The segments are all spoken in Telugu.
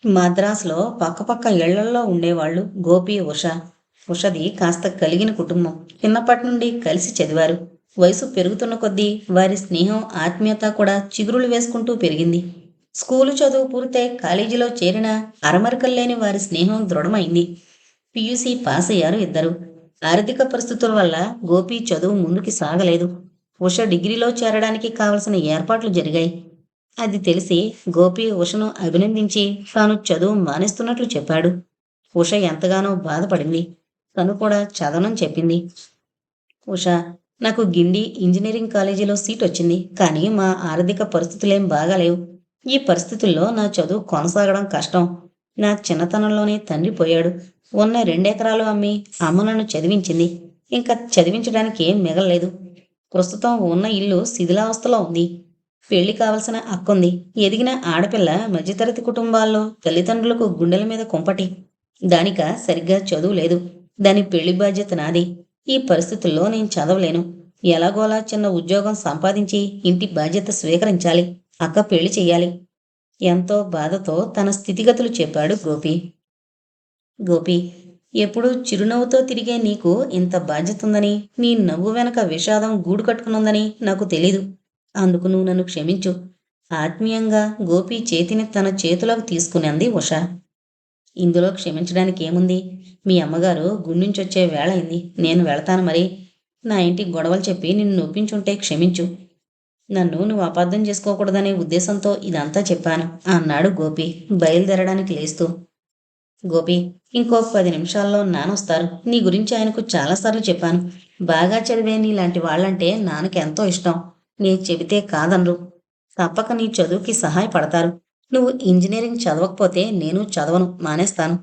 మద్రాసులో పక్కపక్క ఇళ్లల్లో ఉండేవాళ్ళు గోపి, ఉష. ఉషది కాస్త కలిగిన కుటుంబం. చిన్నప్పటి నుండి కలిసి చదివారు. వయసు పెరుగుతున్న కొద్దీ వారి స్నేహం, ఆత్మీయత కూడా చిగురులు వేసుకుంటూ పెరిగింది. స్కూలు చదువు పూర్తయి కాలేజీలో చేరిన అరమరికల్లేని వారి స్నేహం దృఢమైంది. పియూసీ పాస్ అయ్యారు ఇద్దరు. ఆర్థిక పరిస్థితుల వల్ల గోపి చదువు ముందుకి సాగలేదు. ఉష డిగ్రీలో చేరడానికి కావలసిన ఏర్పాట్లు జరిగాయి. అది తెలిసి గోపి ఉషను అభినందించి తాను చదువు మానేస్తున్నట్లు చెప్పాడు. ఉష ఎంతగానో బాధపడింది. తను కూడా చదవనని చెప్పింది. ఉష, నాకు గిండి ఇంజనీరింగ్ కాలేజీలో సీట్ వచ్చింది. కానీ మా ఆర్థిక పరిస్థితులేం బాగాలేవు. ఈ పరిస్థితుల్లో నా చదువు కొనసాగడం కష్టం. నా చిన్నతనంలోనే తండ్రి పోయాడు. ఉన్న 2 ఎకరాలు అమ్మి అమ్మ నన్ను చదివించింది. ఇంకా చదివించడానికి ఏం మిగలలేదు. ప్రస్తుతం ఉన్న ఇల్లు శిథిలావస్థలో ఉంది. పెళ్లి కావలసిన అక్కుంది. ఎదిగిన ఆడపిల్ల మధ్యతరగతి కుటుంబాల్లో తల్లిదండ్రులకు గుండెల మీద కుంపటి. దానిక సరిగ్గా చదువు లేదు. దాని పెళ్లి బాధ్యత నాది. ఈ పరిస్థితుల్లో నేను చదవలేను. ఎలాగోలా చిన్న ఉద్యోగం సంపాదించి ఇంటి బాధ్యత స్వీకరించాలి. అక్క పెళ్లి చెయ్యాలి. ఎంతో బాధతో తన స్థితిగతులు చెప్పాడు గోపి. గోపి, ఎప్పుడూ చిరునవ్వుతో తిరిగే నీకు ఇంత బాధ్యత ఉందని, నీ నవ్వు వెనక విషాదం గూడు కట్టుకునుందని నాకు తెలీదు. అందుకు నువ్వు నన్ను క్షమించు. ఆత్మీయంగా గోపి చేతిని తన చేతిలోకి తీసుకుని అంది ఉష. ఇందులో క్షమించడానికి ఏముంది? మీ అమ్మగారు గుండించొచ్చే వేళ అయింది. నేను వెళతాను మరి. నా ఇంటి గొడవలు చెప్పి నిన్ను నొప్పించుంటే క్షమించు. నన్ను నువ్వు అపార్థం చేసుకోకూడదనే ఉద్దేశంతో ఇదంతా చెప్పాను అన్నాడు గోపి బయలుదేరడానికి లేస్తూ. గోపి, ఇంకో 10 నిమిషాల్లో నానొస్తారు. నీ గురించి ఆయనకు చాలాసార్లు చెప్పాను. బాగా చదివే నీలాంటి వాళ్ళంటే నాన్నకెంతో ఇష్టం. నేను చెబితే కాదనరు. తప్పక నీ చదువుకి సహాయపడతారు. నువ్వు ఇంజనీరింగ్ చదవకపోతే నేను చదవను, మానేస్తాను.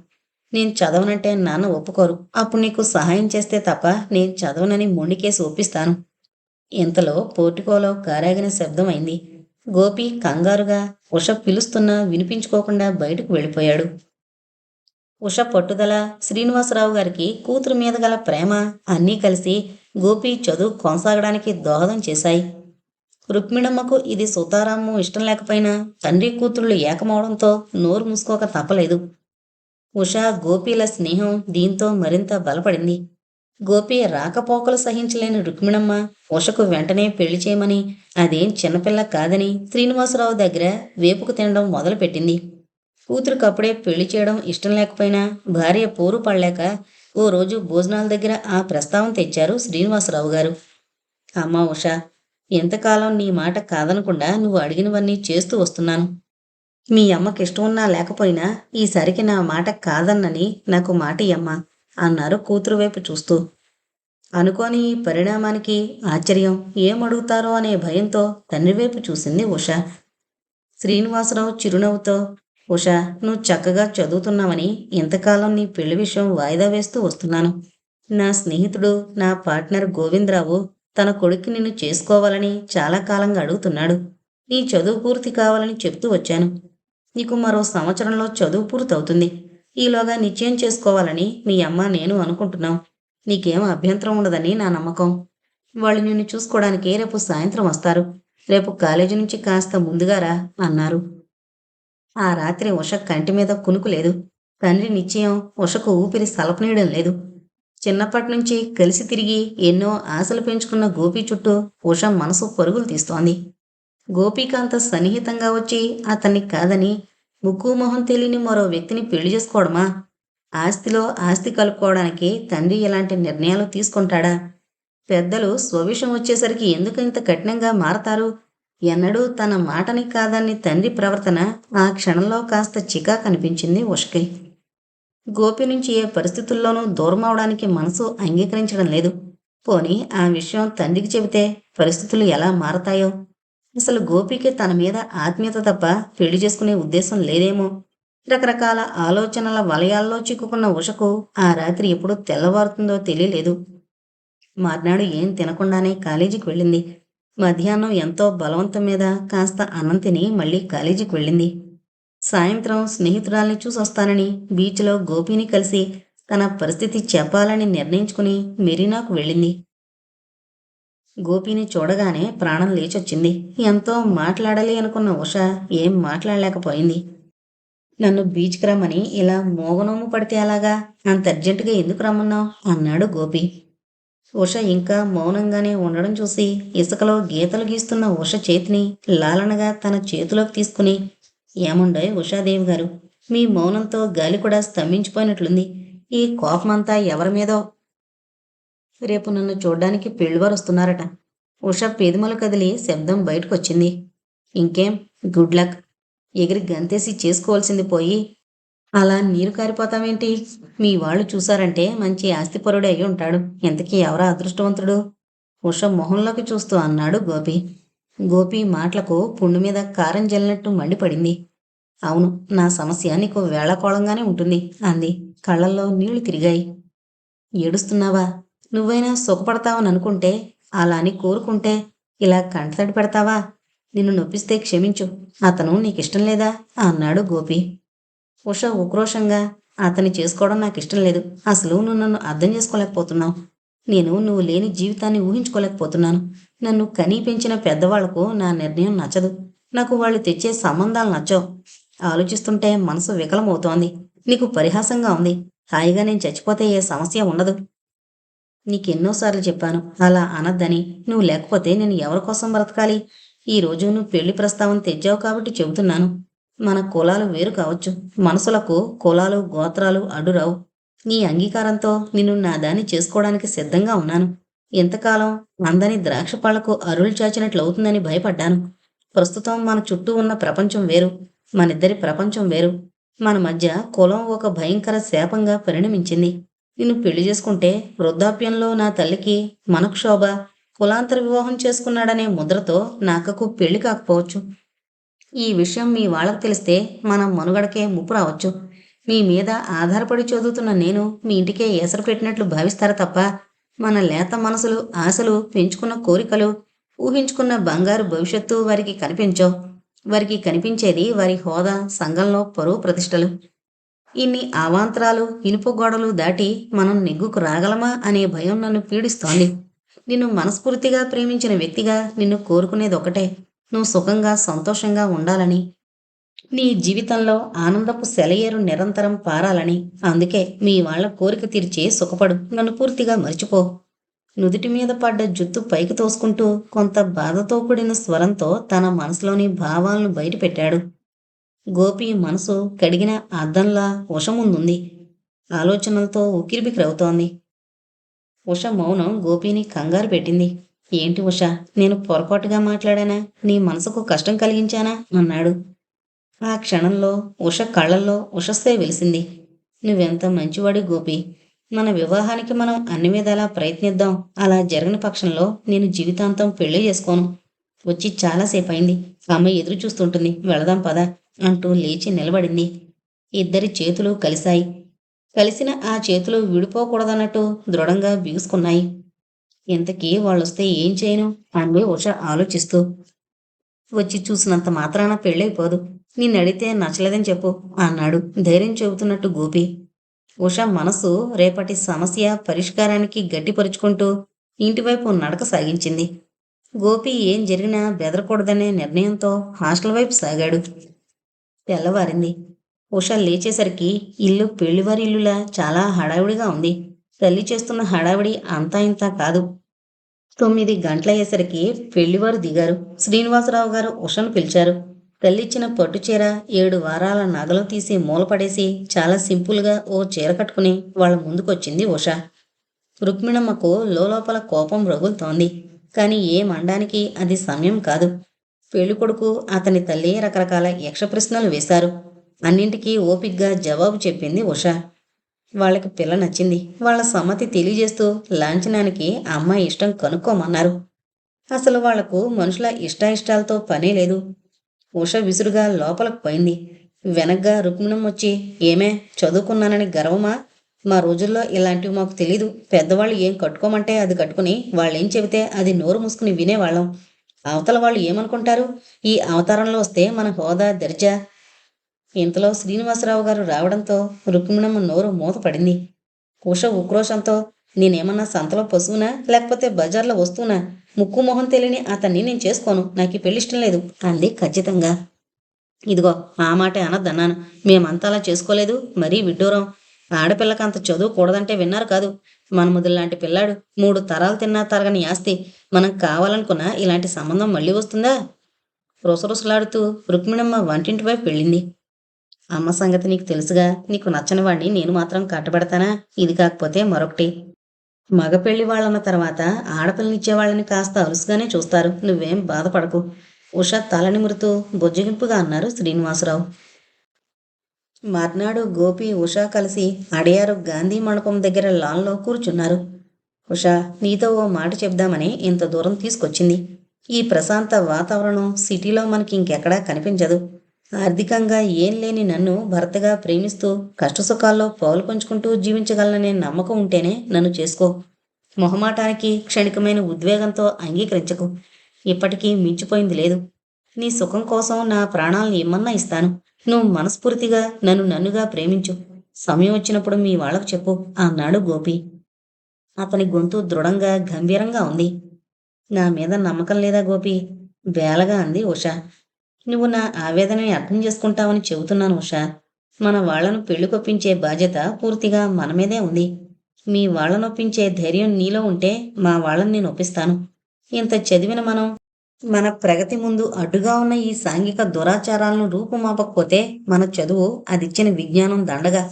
నేను చదవనంటే నాన్న ఒప్పుకోరు. అప్పుడు నీకు సహాయం చేస్తే తప్ప నేను చదవనని మొండికేసి ఒప్పిస్తాను. ఇంతలో పోర్టికోలో కారాగిన శబ్దం అయింది. గోపి కంగారుగా ఉష పిలుస్తున్నా వినిపించుకోకుండా బయటకు వెళ్ళిపోయాడు. ఉష పట్టుదల, శ్రీనివాసరావు గారికి కూతురు మీద గల ప్రేమ అన్నీ కలిసి గోపి చదువు కొనసాగడానికి దోహదం చేశాయి. రుక్మిణమ్మకు ఇది సుతారాము ఇష్టం లేకపోయినా తండ్రి కూతుళ్ళు ఏకమవడంతో నోరు మూసుకోక తప్పలేదు. ఉష, గోపీల స్నేహం దీంతో మరింత బలపడింది. గోపి రాకపోకలు సహించలేని రుక్మిణమ్మ ఉషకు వెంటనే పెళ్లి చేయమని, అదేం చిన్నపిల్ల కాదని శ్రీనివాసరావు దగ్గర వేపుకు తినడం మొదలుపెట్టింది. కూతురుకప్పుడే పెళ్లి చేయడం ఇష్టం లేకపోయినా భార్య పోరు పడలేక ఓ రోజు భోజనాల దగ్గర ఆ ప్రస్తావన తెచ్చారు శ్రీనివాసరావు గారు. అమ్మా ఉష, ఎంతకాలం నీ మాట కాదనకుండా నువ్వు అడిగినవన్నీ చేస్తూ వస్తున్నాను. మీ అమ్మకి ఇష్టం ఉన్నా లేకపోయినా ఈసారికి నా మాట కాదన్నని నాకు మాట ఇయ్యమ్మా అన్నారు కూతురు వైపు చూస్తూ. అనుకోని ఈ పరిణామానికి ఆశ్చర్యం, ఏమడుగుతారో అనే భయంతో తండ్రి వైపు చూసింది ఉష. శ్రీనివాసరావు చిరునవ్వుతో, ఉష, నువ్వు చక్కగా చదువుతున్నావని ఇంతకాలం నీ పెళ్లి విషయం వాయిదా వేస్తూ వస్తున్నాను. నా స్నేహితుడు, నా పార్ట్నర్ గోవిందరావు తన కొడుక్కి నిన్ను చేసుకోవాలని చాలా కాలంగా అడుగుతున్నాడు. నీ చదువు పూర్తి కావాలని చెప్తూ వచ్చాను. నీకు మరో సంవత్సరంలో చదువు పూర్తవుతుంది. ఈలోగా నిశ్చయం చేసుకోవాలని మీ అమ్మ నేను అనుకుంటున్నాం. నీకేం అభ్యంతరం ఉండదని నా నమ్మకం. వాళ్ళు నిన్ను చూసుకోవడానికి రేపు సాయంత్రం వస్తారు. రేపు కాలేజీ నుంచి కాస్త ముందుగా రా అన్నారు. ఆ రాత్రి ఉష కంటి మీద కునుకు లేదు. తండ్రి నిశ్చయం ఉషకు ఊపిరి సలపనీయడం లేదు. చిన్నప్పటి నుంచి కలిసి తిరిగి ఎన్నో ఆశలు పెంచుకున్న గోపి చుట్టూ ఉష మనసు పరుగులు తీస్తోంది. గోపికి అంత సన్నిహితంగా వచ్చి అతన్ని కాదని ముక్కు మొహం తెలియని మరో వ్యక్తిని పెళ్లి చేసుకోవడమా? ఆస్తిలో ఆస్తి కలుపుకోవడానికి తండ్రి ఇలాంటి నిర్ణయాలు తీసుకుంటాడా? పెద్దలు స్వవిషయం వచ్చేసరికి ఎందుకు ఇంత కఠినంగా మారతారు? ఎన్నడూ తన మాటని కాదని తండ్రి ప్రవర్తన ఆ క్షణంలో కాస్త చికాకు అనిపించింది ఉషకి. గోపి నుంచి ఏ పరిస్థితుల్లోనూ దూరం అవడానికి మనసు అంగీకరించడం లేదు. పోనీ ఆ విషయం తండ్రికి చెబితే పరిస్థితులు ఎలా మారతాయో? అసలు గోపికి తన మీద ఆత్మీయత తప్ప పెళ్లి చేసుకునే ఉద్దేశం లేదేమో? రకరకాల ఆలోచనల వలయాల్లో చిక్కుకున్న ఉషకు ఆ రాత్రి ఎప్పుడు తెల్లవారుతుందో తెలియలేదు. మర్నాడు ఏం తినకుండానే కాలేజీకి వెళ్ళింది. మధ్యాహ్నం ఎంతో బలవంతం మీద కాస్త అన్నం తిని మళ్ళీ కాలేజీకి వెళ్ళింది. సాయంత్రం స్నేహితురాల్ని చూసొస్తానని బీచ్లో గోపిని కలిసి తన పరిస్థితి చెప్పాలని నిర్ణయించుకుని మెరీనాకు వెళ్ళింది. గోపిని చూడగానే ప్రాణం లేచొచ్చింది. ఎంతో మాట్లాడాలి అనుకున్న ఉష ఏం మాట్లాడలేకపోయింది. నన్ను బీచ్కి రమ్మని ఇలా మోగనోము పడితే అలాగా? అంత అర్జెంటుగా ఎందుకు రమ్మన్నావు అన్నాడు గోపి. ఉష ఇంకా మౌనంగానే ఉండడం చూసి ఇసుకలో గీతలు గీస్తున్న ఉష చేతిని లాలనగా తన చేతిలోకి తీసుకుని, ఏముండోయ్ ఉషాదేవి గారు, మీ మౌనంతో గాలి కూడా స్తంభించిపోయినట్లుంది. ఈ కోపమంతా ఎవరి మీదో? రేపు నన్ను చూడ్డానికి పెళ్లివారు వస్తున్నారట. ఉష పెదిమలు కదిలి శబ్దం బయటకొచ్చింది. ఇంకేం, గుడ్ లక్. ఎగిరి గంతేసి చేసుకోవాల్సింది పోయి అలా నీరు కారిపోతావేంటి? మీ వాళ్ళు చూశారంటే మంచి ఆస్తిపరుడే అయి ఉంటాడు. ఇంతకీ ఎవరా అదృష్టవంతుడు? ఉష మొహంలోకి చూస్తూ అన్నాడు గోపి. గోపి మాటలకు పుండు మీద కారం జల్లినట్టు మండిపడింది. అవును, నా సమస్య నీకు వేళాకోళంగానే ఉంటుంది అంది. కళ్ళల్లో నీళ్లు తిరిగాయి. ఏడుస్తున్నావా? నువ్వైనా సుఖపడతావని అనుకుంటే, అలా అని కోరుకుంటే ఇలా కంటతడి పెడతావా? నిన్ను నొప్పిస్తే క్షమించు. అతను నీకిష్టం లేదా అన్నాడు గోపి. ఉష ఉక్రోషంగా, అతన్ని చేసుకోవడం నాకు ఇష్టం లేదు. అసలు నువ్వు నన్ను అర్థం చేసుకోలేకపోతున్నావు. నేను నువ్వు లేని జీవితాన్ని ఊహించుకోలేకపోతున్నాను. నన్ను కనీ పెంచిన పెద్దవాళ్లకు నా నిర్ణయం నచ్చదు. నాకు వాళ్ళు తెచ్చే సంబంధాలు నచ్చవు. ఆలోచిస్తుంటే మనసు వికలమవుతోంది. నీకు పరిహాసంగా ఉంది. హాయిగా నేను చచ్చిపోతే ఏ సమస్య ఉండదు. నీకెన్నోసార్లు చెప్పాను అలా అనద్దని. నువ్వు లేకపోతే నేను ఎవరి కోసం బ్రతకాలి? ఈరోజు నువ్వు పెళ్లి ప్రస్తావన తెచ్చావు కాబట్టి చెబుతున్నాను. మన కులాలు వేరు కావచ్చు, మనసులకు కులాలు గోత్రాలు అడ్డురావు. నీ అంగీకారంతో నిన్ను నా దాన్ని చేసుకోవడానికి సిద్ధంగా ఉన్నాను. ఎంతకాలం అందని ద్రాక్ష పళ్లకు అరులు చాచినట్లవుతుందని భయపడ్డాను. ప్రస్తుతం మన చుట్టూ ఉన్న ప్రపంచం వేరు, మనిద్దరి ప్రపంచం వేరు. మన మధ్య కులం ఒక భయంకర శాపంగా పరిణమించింది. నిన్ను పెళ్లి చేసుకుంటే వృద్ధాప్యంలో నా తల్లికి మనక్షోభ, కులాంతర వివాహం చేసుకున్నాడనే ముద్రతో నాకకు పెళ్లి కాకపోవచ్చు. ఈ విషయం మీ వాళ్ళకు తెలిస్తే మన మనుగడకే ముప్పు రావచ్చు. మీ మీద ఆధారపడి చదువుతున్న నేను మీ ఇంటికే ఎసరు పెట్టినట్లు భావిస్తారు తప్ప మన లేత మనసులు, ఆశలు, పెంచుకున్న కోరికలు, ఊహించుకున్న బంగారు భవిష్యత్తు వారికి కనిపించవు. వారికి కనిపించేది వారి హోదా, సంఘంలో పరువు ప్రతిష్టలు. ఇన్ని అవాంతరాలు, ఇనుప గోడలు దాటి మనం నెగ్గుకు రాగలమా అనే భయం నన్ను పీడిస్తోంది. నిన్ను మనస్ఫూర్తిగా ప్రేమించిన వ్యక్తిగా నిన్ను కోరుకునేది ఒకటే, నువ్వు సుఖంగా సంతోషంగా ఉండాలని. నీ జీవితంలో ఆనందపు సెలయేరు నిరంతరం పారాలని. అందుకే మీ వాళ్ళ కోరిక తీర్చి సుఖపడు, నన్ను పూర్తిగా మర్చిపో. నుదుటి మీద పడ్డ జుత్తు పైకి తోసుకుంటూ కొంత బాధతో కూడిన స్వరంతో తన మనసులోని భావాలను బయటపెట్టాడు. గోపి మనసు కడిగిన అద్దంలా ఉష ముందుంది. ఆలోచనలతో ఉక్కిరిబిక్కిరవుతోంది. ఉష మౌనం గోపిని కంగారు పెట్టింది. ఏంటి ఉష, నేను పొరపాటుగా మాట్లాడానా? నీ మనసుకు కష్టం కలిగించానా అన్నాడు. ఆ క్షణంలో ఉష కళ్ళల్లో ఉషస్సే వెలిసింది. నువ్వెంత మంచివాడి గోపి. మన వివాహానికి మనం అన్ని విధాలా ప్రయత్నిద్దాం. అలా జరగని పక్షంలో నేను జీవితాంతం పెళ్లి చేసుకోను. వచ్చి చాలాసేపు అయింది. అమ్మాయి ఎదురు చూస్తుంటుంది, వెళదాం పద అంటూ లేచి నిలబడింది. ఇద్దరి చేతులు కలిశాయి. కలిసిన ఆ చేతులు విడిపోకూడదన్నట్టు దృఢంగా బిగుసుకున్నాయి. ఇంతకీ వాళ్ళొస్తే ఏం చేయను అంది ఉష ఆలోచిస్తూ. వచ్చి చూసినంత మాత్రాన పెళ్ళైపోదు. నిన్నడితే నచ్చలేదని చెప్పు అన్నాడు ధైర్యం చెబుతున్నట్టు గోపి. ఉష మనసు రేపటి సమస్య పరిష్కారానికి గట్టిపరుచుకుంటూ ఇంటివైపు నడక సాగించింది. గోపి ఏం జరిగినా బెదరకూడదనే నిర్ణయంతో హాస్టల్ వైపు సాగాడు. తెల్లవారింది. ఉష లేచేసరికి ఇల్లు పెళ్లివారి ఇల్లులా చాలా హడావిడిగా ఉంది. తల్లి చేస్తున్న హడావిడి అంతా ఇంతా కాదు. 9 గంటలయ్యేసరికి పెళ్లివారు దిగారు. శ్రీనివాసరావు గారు ఉషను పిలిచారు. తల్లిచ్చిన పట్టుచీర, 7 వారాల నగలు తీసి మూలపడేసి చాలా సింపుల్గా ఓ చీర కట్టుకుని వాళ్ళ ముందుకొచ్చింది ఉష. రుక్మిణమ్మకు లోపల కోపం రగులుతోంది. కాని ఏమనడానికి అది సమయం కాదు. పెళ్ళికొడుకు, అతని తల్లి రకరకాల యక్ష ప్రశ్నలు వేశారు. అన్నింటికీ ఓపిగ్గా జవాబు చెప్పింది ఉష. వాళ్ళకి పిల్ల నచ్చింది. వాళ్ళ సమ్మతి తెలియజేస్తూ లాంఛనానికి అమ్మాయి ఇష్టం కనుక్కోమన్నారు. అసలు వాళ్లకు మనుషుల ఇష్టాయిష్టాలతో పనే లేదు. ఉష విసురుగా లోపలకు పోయింది. వెనగ్గా రుక్మిణం వచ్చి, ఏమే, చదువుకున్నానని గర్వమా? మా రోజుల్లో ఇలాంటివి మాకు తెలీదు. పెద్దవాళ్ళు ఏం కట్టుకోమంటే అది కట్టుకుని వాళ్ళేం చెబితే అది నోరు మూసుకుని వినేవాళ్ళం. అవతల వాళ్ళు ఏమనుకుంటారు? ఈ అవతారంలో వస్తే మన హోదా, దర్జా. ఇంతలో శ్రీనివాసరావు గారు రావడంతో రుక్మిణమ్మ నోరు మూతపడింది. ఉష ఉక్రోషంతో, నేనేమన్నా సంతలో పశువునా లేకపోతే బజార్లో వస్తువునా? ముక్కు మొహం తెలియని అతన్ని నేను చేసుకోను. నాకు ఈ పెళ్లిష్టం లేదు అంది ఖచ్చితంగా. ఇదిగో ఆ మాటే అనద్దన్నాను. మేమంతా అలా చేసుకోలేదు, మరీ విడ్డూరం. ఆడపిల్లకి అంత చదువు కూడదంటే విన్నారు కాదు. మన్మధుల్లాంటి పిల్లాడు, 3 తరాలు తిన్నా తరగని ఆస్తి. మనం కావాలనుకున్నా ఇలాంటి సంబంధం మళ్ళీ వస్తుందా? రుసరుసలాడుతూ రుక్మిణమ్మ వంటింటి వైపు వెళ్ళింది. అమ్మ సంగతి నీకు తెలుసుగా. నీకు నచ్చని వాణ్ణి నేను మాత్రం కట్టబెడతానా? ఇది కాకపోతే మరొకటి. మగ పెళ్లి వాళ్ళన్న తర్వాత ఆడపిల్లనిచ్చేవాళ్ళని కాస్త అలుసుగానే చూస్తారు. నువ్వేం బాధపడకు. ఉష తల నిమురుతూ బుజ్జగింపుగా అన్నారు శ్రీనివాసరావు. మర్నాడు గోపి, ఉష కలిసి అడియారు గాంధీ మండపం దగ్గర లాన్లో కూర్చున్నారు. ఉష, నీతో ఓ మాట చెప్దామని ఇంత దూరం తీసుకొచ్చింది. ఈ ప్రశాంత వాతావరణం సిటీలో మనకి ఇంకెక్కడా కనిపించదు. ఆర్థికంగా ఏం లేని నన్ను భర్తగా ప్రేమిస్తూ కష్టసుఖాల్లో పౌలు పంచుకుంటూ జీవించగలననే నమ్మకం ఉంటేనే నన్ను చేసుకో. మొహమాటానికి, క్షణికమైన ఉద్వేగంతో అంగీకరించకు. ఇప్పటికీ మించిపోయింది లేదు. నీ సుఖం కోసం నా ప్రాణాలను ఇమ్మన్నా ఇస్తాను. నువ్వు మనస్ఫూర్తిగా నన్ను నన్నుగా ప్రేమించు. సమయం వచ్చినప్పుడు మీ వాళ్లకు చెప్పు అన్నాడు గోపి. అతని గొంతు దృఢంగా, గంభీరంగా ఉంది. నా మీద నమ్మకం లేదా గోపి? వేలగా అంది ఉష. నువ్వు నా ఆవేదనని అర్థం చేసుకుంటావని చెబుతున్నాను ఉషా. మన వాళ్లను పెళ్లికొప్పించే బాధ్యత పూర్తిగా మన మీదే ఉంది. మీ వాళ్లనొప్పించే ధైర్యం నీలో ఉంటే మా వాళ్లను నేను ఒప్పిస్తాను. ఇంత చదివిన మనం మన ప్రగతి ముందు అడ్డుగా ఉన్న ఈ సాంఘిక దురాచారాలను రూపుమాపకపోతే మన చదువు అదిచ్చిన విజ్ఞానం దండగా.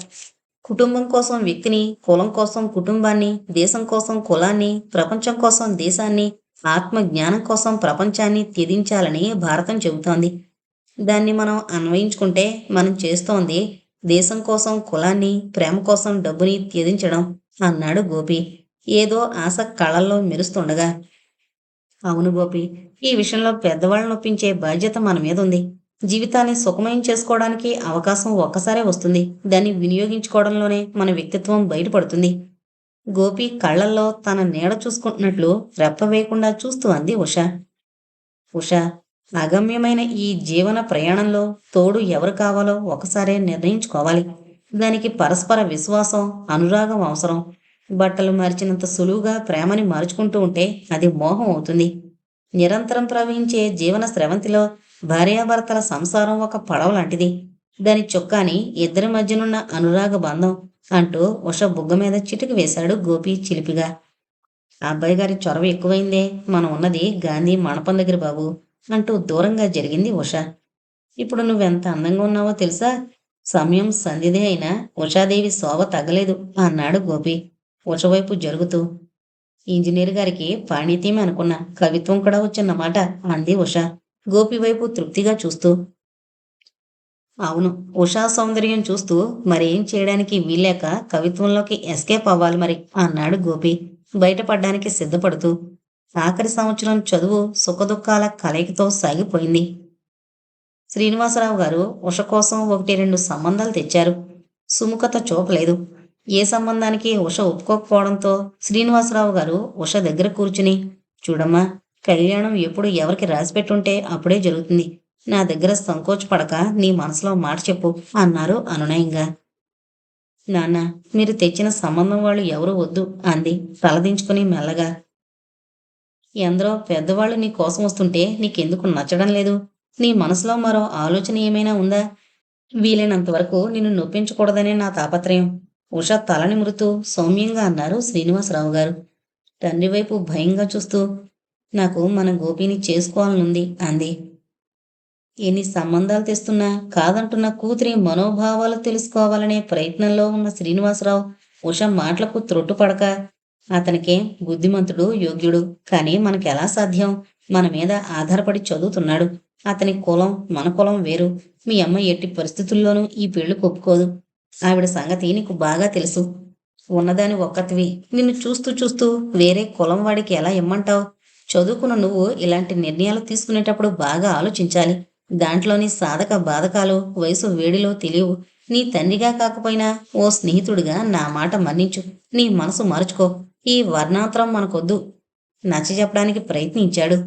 కుటుంబం కోసం వ్యక్తిని, కులం కోసం కుటుంబాన్ని, దేశం కోసం కులాన్ని, ప్రపంచం కోసం దేశాన్ని, ఆత్మ జ్ఞానం కోసం ప్రపంచాన్ని త్యజించాలని భారతం చెబుతోంది. దాన్ని మనం అన్వయించుకుంటే మనం చేస్తోంది దేశం కోసం కులాన్ని, ప్రేమ కోసం డబ్బుని త్యజించడం అన్నాడు గోపి ఏదో ఆశ కళ్ళల్లో మెరుస్తుండగా. అవును గోపి, ఈ విషయంలో పెద్దవాళ్ళని ఒప్పించే బాధ్యత మన మీద ఉంది. జీవితాన్ని సుఖమయం చేసుకోవడానికి అవకాశం ఒక్కసారే వస్తుంది. దాన్ని వినియోగించుకోవడంలోనే మన వ్యక్తిత్వం బయటపడుతుంది. గోపి కళ్ళల్లో తన నీడ చూసుకుంటున్నట్లు రెప్ప వేయకుండా చూస్తూ అంది ఉష. ఉష, అగమ్యమైన ఈ జీవన ప్రయాణంలో తోడు ఎవరు కావాలో ఒకసారే నిర్ణయించుకోవాలి. దానికి పరస్పర విశ్వాసం, అనురాగం అవసరం. బట్టలు మార్చినంత సులువుగా ప్రేమని మార్చుకుంటూ ఉంటే అది మోహం అవుతుంది. నిరంతరం ప్రవహించే జీవన స్రవంతిలో భార్యాభర్తల సంసారం ఒక పడవ లాంటిది. దాని చొక్కాని ఇద్దరి మధ్యనున్న అనురాగ బంధం అంటూ ఉష బుగ్గ మీద చిటికి వేశాడు గోపి చిలిపిగా. ఆ అబ్బాయి గారి చొరవ ఎక్కువైందే. మనం ఉన్నది గాంధీ మండపం దగ్గర బాబు అంటూ దూరంగా జరిగింది ఉష. ఇప్పుడు నువ్వెంత అందంగా ఉన్నావో తెలుసా? సమయం సంధిదే అయినా ఉషాదేవి శోభ తగ్గలేదు అన్నాడు గోపి ఉష వైపు జరుగుతూ. ఇంజనీర్ గారికి పాండిత్యమే అనుకున్నా, కవిత్వం కూడా వచ్చిందన్నమాట అంది ఉష గోపి వైపు తృప్తిగా చూస్తూ. అవును, ఉషా సౌందర్యం చూస్తూ మరేం చేయడానికి వీల్లేక కవిత్వంలోకి ఎస్కేప్ అవ్వాలి మరి అన్నాడు గోపి బయటపడ్డానికి సిద్ధపడుతూ. ఆఖరి సంవత్సరం చదువు సుఖదుఖాల కలయికతో సాగిపోయింది. శ్రీనివాసరావు గారు ఉష కోసం 1-2 సంబంధాలు తెచ్చారు. సుముఖత చూపలేదు. ఏ సంబంధానికి ఉష ఒప్పుకోకపోవడంతో శ్రీనివాసరావు గారు ఉష దగ్గర కూర్చుని, చూడమ్మా, కళ్యాణం ఎప్పుడు ఎవరికి రాసిపెట్టుంటే అప్పుడే జరుగుతుంది. నా దగ్గర సంకోచపడక నీ మనసులో మాట చెప్పు అన్నారు అనునయంగా. నాన్న, మీరు తెచ్చిన సంబంధం వాళ్ళు ఎవరూ వద్దు అంది తలదించుకుని మెల్లగా. ఎందరో పెద్దవాళ్ళు నీ కోసం వస్తుంటే నీకెందుకు నచ్చడం లేదు? నీ మనసులో మరో ఆలోచన ఏమైనా ఉందా? వీలైనంత వరకు నిన్ను నొప్పించకూడదనే నా తాపత్రయం. ఉష తల నిమురుతూ సౌమ్యంగా అన్నారు శ్రీనివాసరావు గారు. తండ్రి వైపు భయంగా చూస్తూ, నాకు మన గోపిని చేసుకోవాలనుంది అంది. ఎన్ని సంబంధాలు తెస్తున్నా కాదంటున్న కూతురి మనోభావాలు తెలుసుకోవాలనే ప్రయత్నంలో ఉన్న శ్రీనివాసరావు ఉష మాటలకు త్రొట్టుపడక, అతనికేం బుద్ధిమంతుడు, యోగ్యుడు, కానీ మనకెలా సాధ్యం? మన మీద ఆధారపడి చదువుతున్నాడు. అతని కులం మన కులం వేరు. మీ అమ్మ ఎట్టి పరిస్థితుల్లోనూ ఈ పెళ్లికి ఒప్పుకోదు. ఆవిడ సంగతి నీకు బాగా తెలుసు. ఉన్నదాని ఒక్కతివి. నిన్ను చూస్తూ చూస్తూ వేరే కులం వాడికి ఎలా ఇమ్మంటావు? చదువుకున్న నువ్వు ఇలాంటి నిర్ణయాలు తీసుకునేటప్పుడు బాగా ఆలోచించాలి. దాంట్లోని సాధక బాధకాలు వయసు వేడిలో తెలియవు. నీ తండ్రిగా కాకపోయినా ఓ స్నేహితుడిగా నా మాట మన్నించు. నీ మనసు మార్చుకో. ఈ వర్ణాంతరం మనకొద్దు నచ్చ చెప్పడానికి ప్రయత్నించాడు.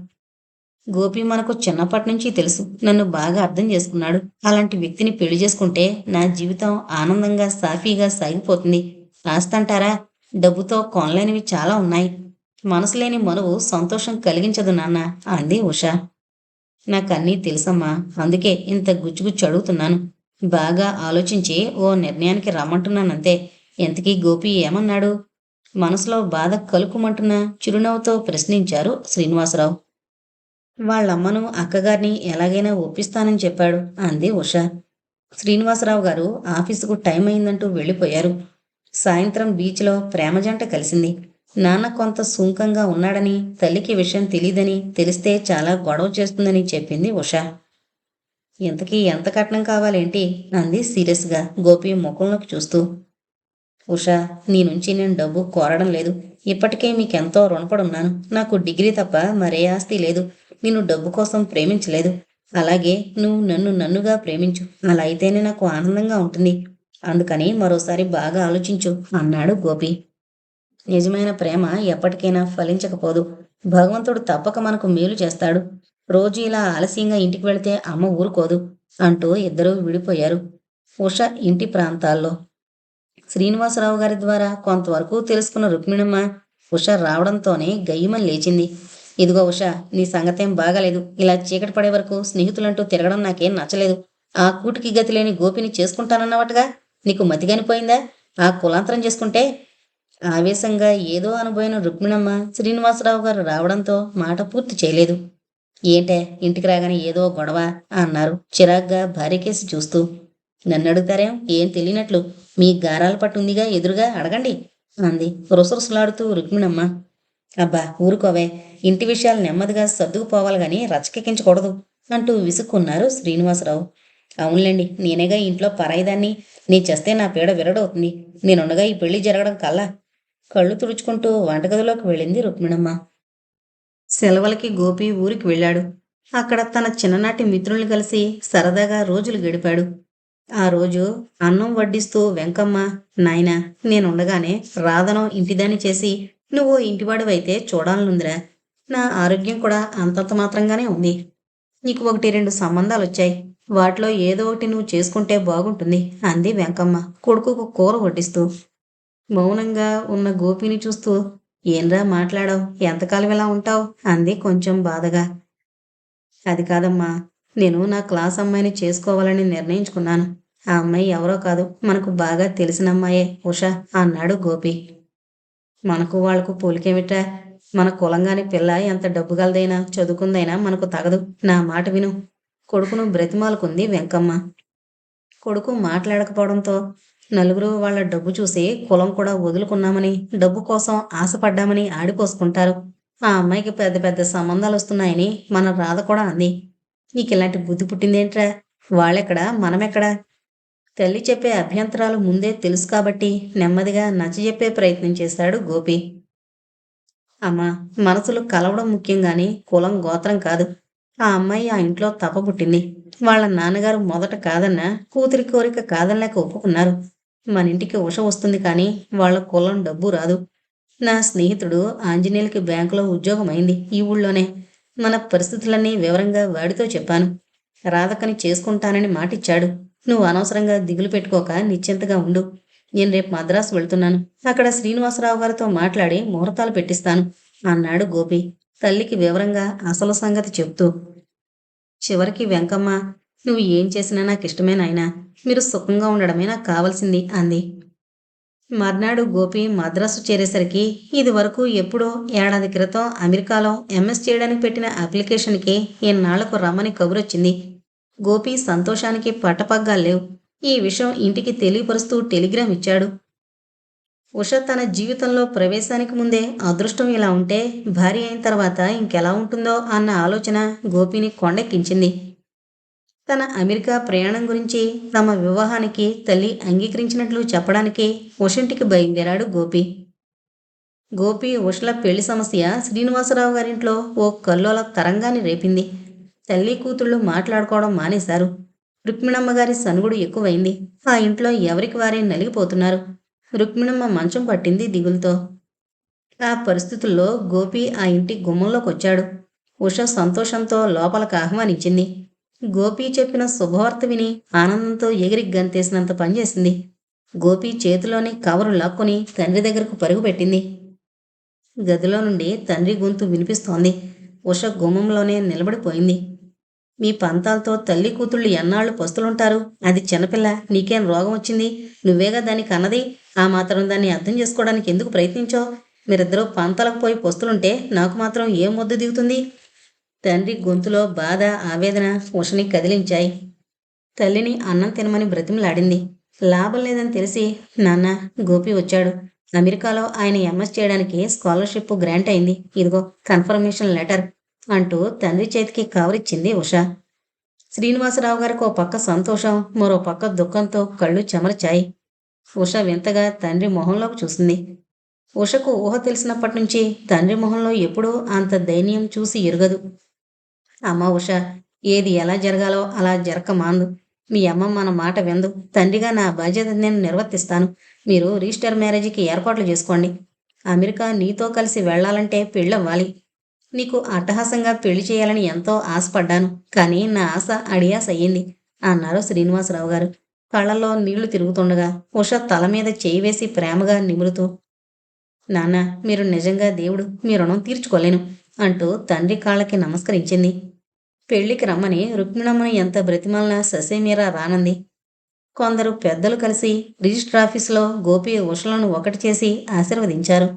గోపి మనకు చిన్నప్పటి నుంచి తెలుసు. నన్ను బాగా అర్థం చేసుకున్నాడు. అలాంటి వ్యక్తిని పెళ్లి చేసుకుంటే నా జీవితం ఆనందంగా సాఫీగా సాగిపోతుంది. ఆస్తంటారా? డబ్బుతో కొనలేనివి చాలా ఉన్నాయి. మనసు లేని మనువు సంతోషం కలిగించదు నాన్న అంది ఉష. నాకన్నీ తెలుసమ్మా. అందుకే ఇంత గుచ్చుగుచ్చు అడుగుతున్నాను. బాగా ఆలోచించి ఓ నిర్ణయానికి రమ్మంటున్నానంతే. ఇంతకీ గోపి ఏమన్నాడు? మనసులో బాధ కలుక్కుమంటున్న చిరునవ్వుతో ప్రశ్నించారు శ్రీనివాసరావు. వాళ్ళమ్మను అక్కగారిని ఎలాగైనా ఒప్పిస్తానని చెప్పాడు అంది ఉష. శ్రీనివాసరావు గారు ఆఫీసుకు టైం అయిందంటూ వెళ్ళిపోయారు. సాయంత్రం బీచ్లో ప్రేమ జంట కలిసింది. నాన్న కొంత సుంకంగా ఉన్నాడని, తల్లికి విషయం తెలీదని, తెలిస్తే చాలా గొడవ చేస్తుందని చెప్పింది ఉష. ఇంతకీ ఎంత కట్నం కావాలేంటి అంది సీరియస్గా గోపి ముఖంలోకి చూస్తూ. ఉషా, నీ నుంచి నేను డబ్బు కోరడం లేదు. ఇప్పటికే మీకెంతో రుణపడున్నాను. నాకు డిగ్రీ తప్ప మరే ఆస్తి లేదు. నిన్ను డబ్బు కోసం ప్రేమించలేదు. అలాగే నువ్వు నన్ను నన్నుగా ప్రేమించు. అలా అయితేనే నాకు ఆనందంగా ఉంటుంది. అందుకని మరోసారి బాగా ఆలోచించు అన్నాడు గోపి. నిజమైన ప్రేమ ఎప్పటికైనా ఫలించకపోదు. భగవంతుడు తప్పక మనకు మేలు చేస్తాడు. రోజు ఇలా ఆలస్యంగా ఇంటికి వెళితే అమ్మ ఊరుకోదు అంటూ ఇద్దరూ విడిపోయారు. ఉష ఇంటి ప్రాంతాల్లో. శ్రీనివాసరావు గారి ద్వారా కొంతవరకు తెలుసుకున్న రుక్మిణమ్మ ఉష రావడంతోనే గయ్యమని లేచింది. ఇదిగో ఉష, నీ సంగతేం బాగాలేదు. ఇలా చీకటి పడే వరకు స్నేహితులంటూ తిరగడం నాకేం నచ్చలేదు. ఆ కూటికి గతి లేని గోపిని చేసుకుంటానన్నవాటుగా నీకు మతిగానిపోయిందా? ఆ కులాంతరం చేసుకుంటే ఆవేశంగా ఏదో అనుభవైన రుక్మిణమ్మ శ్రీనివాసరావు గారు రావడంతో మాట పూర్తి చేయలేదు. ఏంటే ఇంటికి రాగానే ఏదో గొడవ అన్నారు చిరాగ్గా భార్యకేసి చూస్తూ. నన్ను అడుగుతారేం? ఏం తెలియనట్లు. మీ గారాల పట్టుందిగా, ఎదురుగా అడగండి అంది రుసరుసలాడుతూ రుక్మిణమ్మ. అబ్బా ఊరుకోవే, ఇంటి విషయాలు నెమ్మదిగా సర్దుకుపోవాలి గాని రచకెక్కించకూడదు అంటూ విసుక్కున్నారు శ్రీనివాసరావు. అవునులేండి, నేనేగా ఇంట్లో పరాయిదాన్ని. నీ చేస్తే నా పీడ విరడవుతుంది. నేనుండగా ఈ పెళ్లి జరగడం కల్లా. కళ్ళు తుడుచుకుంటూ వంటగదిలోకి వెళ్ళింది రుక్మిణమ్మ. సెలవులకి గోపి ఊరికి వెళ్ళాడు. అక్కడ తన చిన్ననాటి మిత్రుల్ని కలిసి సరదాగా రోజులు గడిపాడు. ఆ రోజు అన్నం వడ్డిస్తూ వెంకమ్మ, నాయనా, నేనుండగానే రాధను ఇంటిదాన్ని చేసి నువ్వు ఇంటివాడివైతే చూడాలనుందిరా. నా ఆరోగ్యం కూడా అంతంత మాత్రంగానే ఉంది. నీకు 1, 2 సంబంధాలొచ్చాయి. వాటిలో ఏదో ఒకటి నువ్వు చేసుకుంటే బాగుంటుంది అంది వెంకమ్మ కొడుకుకు కూర వడ్డిస్తూ. మౌనంగా ఉన్న గోపిని చూస్తూ, ఏంరా మాట్లాడావు? ఎంతకాలం ఇలా ఉంటావు అంది కొంచెం బాధగా. అది కాదమ్మా, నేను నా క్లాస్ అమ్మాయిని చేసుకోవాలని నిర్ణయించుకున్నాను. ఆ అమ్మాయి ఎవరో కాదు, మనకు బాగా తెలిసిన అమ్మాయే ఉష అన్నాడు గోపి. మనకు వాళ్లకు పోలికేమిట్రా? మన కులంగాని పిల్ల ఎంత డబ్బు గలదైనా చదువుకుందైనా మనకు తగదు. నా మాట విను కొడుకును బ్రతిమాలుకుంది వెంకమ్మ. కొడుకు మాట్లాడకపోవడంతో నలుగురు వాళ్ళ డబ్బు చూసి కులం కూడా వదులుకున్నామని, డబ్బు కోసం ఆశపడ్డామని ఆడిపోసుకుంటారు. ఆ అమ్మాయికి పెద్ద పెద్ద సంబంధాలు వస్తున్నాయని మన రాధ కూడా అంది. నీకిలాంటి బుద్ధి పుట్టిందేంట్రా? వాళ్ళెక్కడా, మనమెక్కడా? తల్లి చెప్పే అభ్యంతరాలు ముందే తెలుసు కాబట్టి నెమ్మదిగా నచ్చజెప్పే ప్రయత్నం చేశాడు గోపి. అమ్మా, మనసులు కలవడం ముఖ్యంగాని కులం గోత్రం కాదు. ఆ అమ్మాయి ఆ ఇంట్లో తప్పబుట్టింది. వాళ్ళ నాన్నగారు మొదట కాదన్నా, కూతురి కోరిక కాదనలేక ఒప్పుకున్నారు. మన ఇంటికి ఉష వస్తుంది కానీ వాళ్ళ కులం డబ్బు రాదు. నా స్నేహితుడు ఆంజనేయులకి బ్యాంకులో ఉద్యోగం అయింది ఈ ఊళ్ళోనే. మన పరిస్థితులన్నీ వివరంగా వాడితో చెప్పాను. రాధకని చేసుకుంటానని మాటిచ్చాడు. నువ్వు అనవసరంగా దిగులు పెట్టుకోక నిశ్చింతగా ఉండు. నేను రేపు మద్రాసు వెళ్తున్నాను. అక్కడ శ్రీనివాసరావు గారితో మాట్లాడి ముహూర్తాలు పెట్టిస్తాను అన్నాడు గోపి తల్లికి వివరంగా అసలు సంగతి చెప్తూ. చివరికి వెంకమ్మ, నువ్వు ఏం చేసినా నాకు ఇష్టమే నాయనా. మీరు సుఖంగా ఉండడమే నాకు కావాల్సింది అంది. మర్నాడు గోపి మద్రాసు చేరేసరికి ఇది వరకు ఎప్పుడో ఏడాది క్రితం అమెరికాలో ఎంఎస్ చేయడానికి పెట్టిన అప్లికేషన్కి ఎన్నాళ్లకు రమ్మని కబురొచ్చింది. గోపి సంతోషానికి పట్టపగ్గాలు లేవు. ఈ విషయం ఇంటికి తెలియపరుస్తూ టెలిగ్రామ్ ఇచ్చాడు. ఉష తన జీవితంలో ప్రవేశానికి ముందే అదృష్టం ఇలా ఉంటే భార్య అయిన తర్వాత ఇంకెలా ఉంటుందో అన్న ఆలోచన గోపిని కొండెక్కించింది. తన అమెరికా ప్రయాణం గురించి, తమ వివాహానికి తల్లి అంగీకరించినట్లు చెప్పడానికి ఉషింటికి బయలుదేరాడు గోపి. గోపి ఉషల పెళ్లి సమస్య శ్రీనివాసరావు గారింట్లో ఓ కల్లోల తరంగాన్ని రేపింది. తల్లి కూతుళ్ళు మాట్లాడుకోవడం మానేశారు. రుక్మిణమ్మ గారి సనుగుడు ఎక్కువైంది. ఆ ఇంట్లో ఎవరికి వారే నలిగిపోతున్నారు. రుక్మిణమ్మ మంచం పట్టింది దిగులుతో. ఆ పరిస్థితుల్లో గోపి ఆ ఇంటి గుమ్మంలోకొచ్చాడు. ఉష సంతోషంతో లోపలికి ఆహ్వానించింది. గోపి చెప్పిన శుభవార్త విని ఆనందంతో ఎగిరి గంతేసినంత పనిచేసింది. గోపి చేతిలోని కవరు లాక్కొని తండ్రి దగ్గరకు పరుగుపెట్టింది. గదిలో నుండి తండ్రి గొంతు వినిపిస్తోంది. ఉష గుమ్మంలోనే నిలబడిపోయింది. మీ పంతాలతో తల్లి కూతుళ్ళు ఎన్నాళ్ళు పస్తులుంటారు? అది చిన్నపిల్ల, నీకేం రోగం వచ్చింది? నువ్వేగా దానికి అన్నది. ఆ మాత్రం దాన్ని అర్థం చేసుకోవడానికి ఎందుకు ప్రయత్నించావు? మీరిద్దరూ పంతాలకు పోయి పస్తులుంటే నాకు మాత్రం ఏం ముద్ద దిగుతుంది? తండ్రి గొంతులో బాధ, ఆవేదన ఉషని కదిలించాయి. తల్లిని అన్నం తినమని బ్రతిమలాడింది. లాభం లేదని తెలిసి, నాన్న, గోపి వచ్చాడు. అమెరికాలో ఆయన ఎంఎస్ చేయడానికి స్కాలర్షిప్ గ్రాంట్ అయింది. ఇదిగో కన్ఫర్మేషన్ లెటర్ అంటూ తండ్రి చేతికి కవరిచ్చింది ఉష. శ్రీనివాసరావు గారికి ఓ పక్క సంతోషం, మరో పక్క దుఃఖంతో కళ్ళు చెమర్చాయి. ఉష వింతగా తండ్రి మొహంలోకి చూసింది. ఉషకు ఊహ తెలిసినప్పటి నుంచి తండ్రి మొహంలో ఎప్పుడూ అంత దైన్యం చూసి ఎరుగదు. అమ్మ ఉష, ఏది ఎలా జరగాలో అలా జరగక మాందు. మీ అమ్మ మన మాట విందు. తండ్రిగా నా బాధ్యత నేను నిర్వర్తిస్తాను. మీరు రిజిస్టర్ మ్యారేజీకి ఏర్పాట్లు చేసుకోండి. అమెరికా నీతో కలిసి వెళ్లాలంటే పెళ్ళవ్వాలి. నీకు అట్టహాసంగా పెళ్లి చేయాలని ఎంతో ఆశపడ్డాను. కానీ నా ఆశ అడియాస అయ్యింది అన్నారు శ్రీనివాసరావు గారు. కళ్ళల్లో నీళ్లు తిరుగుతుండగా ఉష తల మీద చేయి వేసి ప్రేమగా నిమురుతూ, నాన్న, మీరు నిజంగా దేవుడు. మీ రుణం తీర్చుకోలేను అంటూ తండ్రి కాళ్ళకి నమస్కరించింది. పెళ్లికి రమ్మని రుక్మిణమ్మని ఎంత బ్రతిమాలినా ససేమీరా రానంది. కొందరు పెద్దలు కలిసి రిజిస్టర్ ఆఫీసులో గోపి ఉషలను ఒకటి చేసి ఆశీర్వదించారు.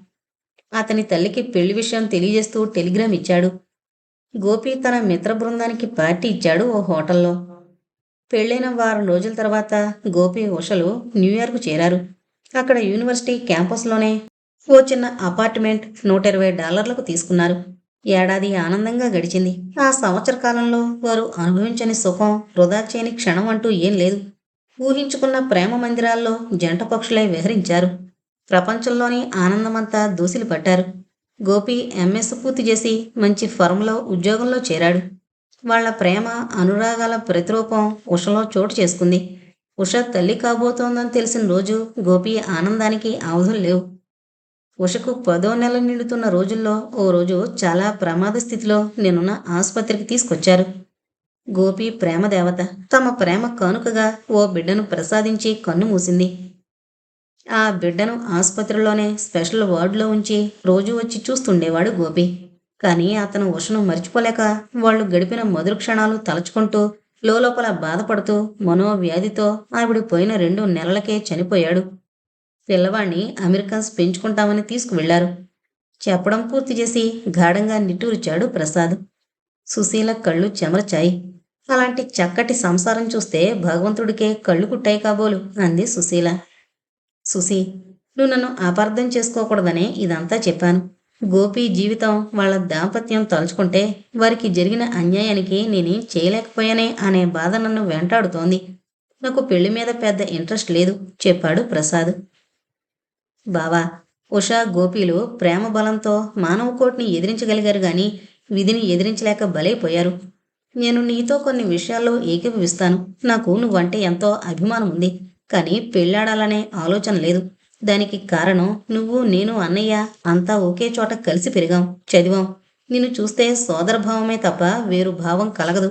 అతని తల్లికి పెళ్లి విషయం తెలియజేస్తూ టెలిగ్రామ్ ఇచ్చాడు. గోపి తన మిత్ర బృందానికి పార్టీ ఇచ్చాడు ఓ హోటల్లో. పెళ్లైన వారం రోజుల తర్వాత గోపి ఉషలు న్యూయార్క్ చేరారు. అక్కడ యూనివర్సిటీ క్యాంపస్లోనే ఓ చిన్న అపార్ట్మెంట్ $120లకు తీసుకున్నారు. ఏడాది ఆనందంగా గడిచింది. ఆ సంవత్సర కాలంలో వారు అనుభవించని సుఖం, వృధా చేయని క్షణం అంటూ ఏం లేదు. ఊహించుకున్న ప్రేమ మందిరాల్లో జంట పక్షులై విహరించారు. ప్రపంచంలోని ఆనందమంతా దూసిలి పట్టారు. గోపి ఎంఎస్ పూర్తి చేసి మంచి ఫర్మ్లో ఉద్యోగంలో చేరాడు. వాళ్ల ప్రేమ, అనురాగాల ప్రతిరూపం ఉషలో చోటు చేసుకుంది. ఉష తల్లి కాబోతోందని తెలిసిన రోజు గోపి ఆనందానికి అవధులు లేవు. ఉషకు 10వ నెల నిండుతున్న రోజుల్లో ఓ రోజు చాలా ప్రమాద స్థితిలో నేనున్న ఆసుపత్రికి తీసుకొచ్చారు. గోపి ప్రేమదేవత తమ ప్రేమ కానుకగా ఓ బిడ్డను ప్రసాదించి కన్ను మూసింది. ఆ బిడ్డను ఆసుపత్రిలోనే స్పెషల్ వార్డులో ఉంచి రోజు వచ్చి చూస్తుండేవాడు గోపి. కానీ అతను ఉషను మర్చిపోలేక వాళ్ళు గడిపిన మధుర క్షణాలు తలచుకుంటూ లోపల బాధపడుతూ మనోవ్యాధితో ఆవిడ పోయిన 2 నెలలకే చనిపోయాడు. పిల్లవాణ్ణి అమెరికన్స్ పెంచుకుంటామని తీసుకువెళ్లారు. చెప్పడం పూర్తి చేసి గాఢంగా నిట్టూర్చాడు ప్రసాద్. సుశీల కళ్ళు చెమరచాయి. అలాంటి చక్కటి సంసారం చూస్తే భగవంతుడికే కళ్ళు కుట్టాయి కాబోలు అంది సుశీల. సుశీ, నువ్వు నన్ను అపార్థం చేసుకోకూడదనే ఇదంతా చెప్పాను. గోపి జీవితం, వాళ్ళ దాంపత్యం తలుచుకుంటే వారికి జరిగిన అన్యాయానికి నేనేం చేయలేకపోయానే అనే బాధ నన్ను వెంటాడుతోంది. నాకు పెళ్లి మీద పెద్ద ఇంట్రెస్ట్ లేదు చెప్పాడు ప్రసాద్. బావా, ఉషా, గోపీలు ప్రేమ బలంతో మానవ కోటిని ఎదిరించగలిగారు గాని విధిని ఎదిరించలేక బలైపోయారు. నేను నీతో కొన్ని విషయాల్లో ఏకీభవిస్తాను. నాకు నువ్వంటే ఎంతో అభిమానం ఉంది. కానీ పెళ్ళాడాలనే ఆలోచన లేదు. దానికి కారణం నువ్వు, నేను, అన్నయ్య అంతా ఒకే చోట కలిసి పెరిగాం, చదివాం. నిన్ను చూస్తే సోదరభావమే తప్ప వేరు భావం కలగదు.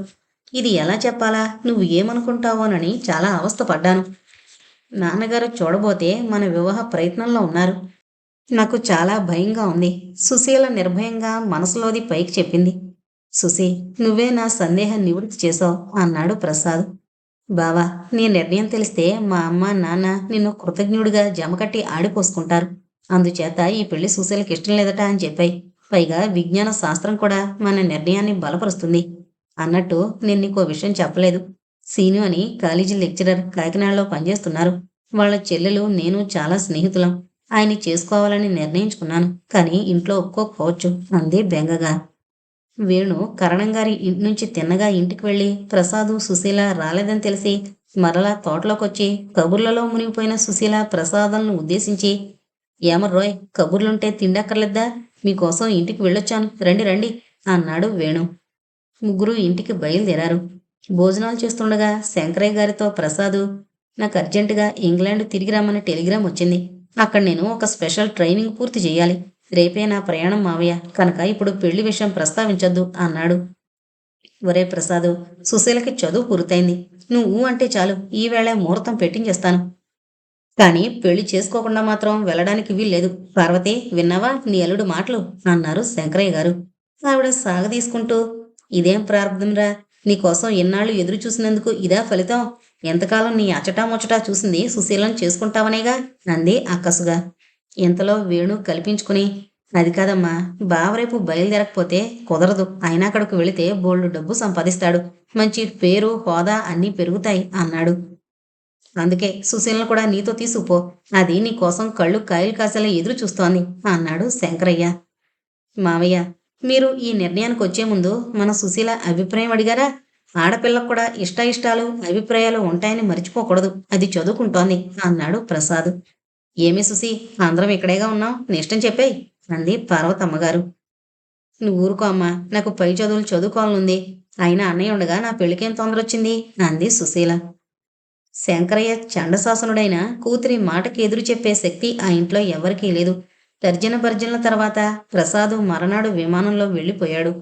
ఇది ఎలా చెప్పాలా, నువ్వు ఏమనుకుంటావోనని చాలా అవస్థపడ్డాను. నాన్నగారు చూడబోతే మన వివాహ ప్రయత్నంలో ఉన్నారు. నాకు చాలా భయంగా ఉంది. సుశీల నిర్భయంగా మనసులోది పైకి చెప్పింది. సుశీ, నువ్వే నా సందేహం నివృత్తి చేశావు అన్నాడు ప్రసాద్. బావా, నీ నిర్ణయం తెలిస్తే మా అమ్మ, నాన్న నిన్ను కృతజ్ఞుడిగా జమకట్టి ఆడిపోసుకుంటారు. అందుచేత ఈ పెళ్లి సుశీలకి ఇష్టం లేదట అని చెప్పాయి. పైగా విజ్ఞాన శాస్త్రం కూడా మన నిర్ణయాన్ని బలపరుస్తుంది. అన్నట్టు నేను నీకో విషయం చెప్పలేదు. సీను అని కాలేజీ లెక్చరర్ కాకినాడలో పనిచేస్తున్నారు. వాళ్ళ చెల్లెలు నేను చాలా స్నేహితులం. ఆయన్ని చేసుకోవాలని నిర్ణయించుకున్నాను. కానీ ఇంట్లో ఒప్పుకోకపోవచ్చు అంది బెంగగా. వేణు కరణంగారి ఇంటి నుంచి తిన్నగా ఇంటికి వెళ్ళి ప్రసాదు, సుశీల రాలేదని తెలిసి మరలా తోటలోకొచ్చి కబుర్లలో మునిగిపోయిన సుశీల ప్రసాదంను ఉద్దేశించి, ఏమర్రోయ్, కబుర్లుంటే తిండక్కర్లేద్దా? మీకోసం ఇంటికి వెళ్ళొచ్చాను, రండి రండి అన్నాడు వేణు. ముగ్గురు ఇంటికి బయలుదేరారు. భోజనాలు చేస్తుండగా శంకరయ్య గారితో ప్రసాదు, నాకు అర్జెంటుగా ఇంగ్లాండ్ తిరిగి రమ్మని టెలిగ్రామ్ వచ్చింది. అక్కడ నేను ఒక స్పెషల్ ట్రైనింగ్ పూర్తి చేయాలి. రేపే నా ప్రయాణం మావయ్య, కనుక ఇప్పుడు పెళ్లి విషయం ప్రస్తావించొద్దు అన్నాడు. ఒరే ప్రసాదు, సుశీలకి చదువు పూర్తయింది. నువ్వు అంటే చాలు, ఈవేళ ముహూర్తం పెట్టించేస్తాను. కానీ పెళ్లి చేసుకోకుండా మాత్రం వెళ్ళడానికి వీల్లేదు. పార్వతి, విన్నావా నీ అల్లుడు మాటలు అన్నారు శంకరయ్య గారు. ఆవిడ సాగదీసుకుంటూ, ఇదేం ప్రారంభంరా, నీకోసం ఎన్నాళ్ళు ఎదురు చూసినందుకు ఇదా ఫలితం? ఎంతకాలం నీ అచటా ముచ్చటా చూసింది సుశీలను చేసుకుంటావనేగా అంది అక్కసుగా. ఇంతలో వేణు కల్పించుకుని, అది కాదమ్మా, బావ రేపు బయలుదేరకపోతే కుదరదు. అయినా అక్కడికి వెళితే బోల్డు డబ్బు సంపాదిస్తాడు. మంచి పేరు, హోదా అన్నీ పెరుగుతాయి అన్నాడు. అందుకే సుశీలను కూడా నీతో తీసుకుపో. అది నీకోసం కళ్ళు కాయలు కాసేలా ఎదురు చూస్తోంది అన్నాడు శంకరయ్య. మావయ్య, మీరు ఈ నిర్ణయానికి వచ్చే ముందు మన సుశీల అభిప్రాయం అడిగారా? ఆడపిల్లకు కూడా ఇష్టాలు అభిప్రాయాలు ఉంటాయని మర్చిపోకూడదు. అది చదువుకుంటోంది అన్నాడు ప్రసాద్. ఏమి సుశీ, అందరం ఇక్కడేగా ఉన్నాం, నీ ఇష్టం చెప్పేయ్ అంది పార్వతమ్మగారు. నువ్వు ఊరుకో అమ్మా, నాకు పై చదువులు చదువుకోవాలనుంది. అయినా అన్నయ్య ఉండగా నా పెళ్లికేం తొందరొచ్చింది అంది సుశీల. శంకరయ్య చండశాసనుడైన కూతురి మాటకి ఎదురు చెప్పే శక్తి ఆ ఇంట్లో ఎవరికీ లేదు. తర్జన భర్జనల తర్వాత ప్రసాదు మరనాడు విమానంలో వెళ్ళిపోయాడు.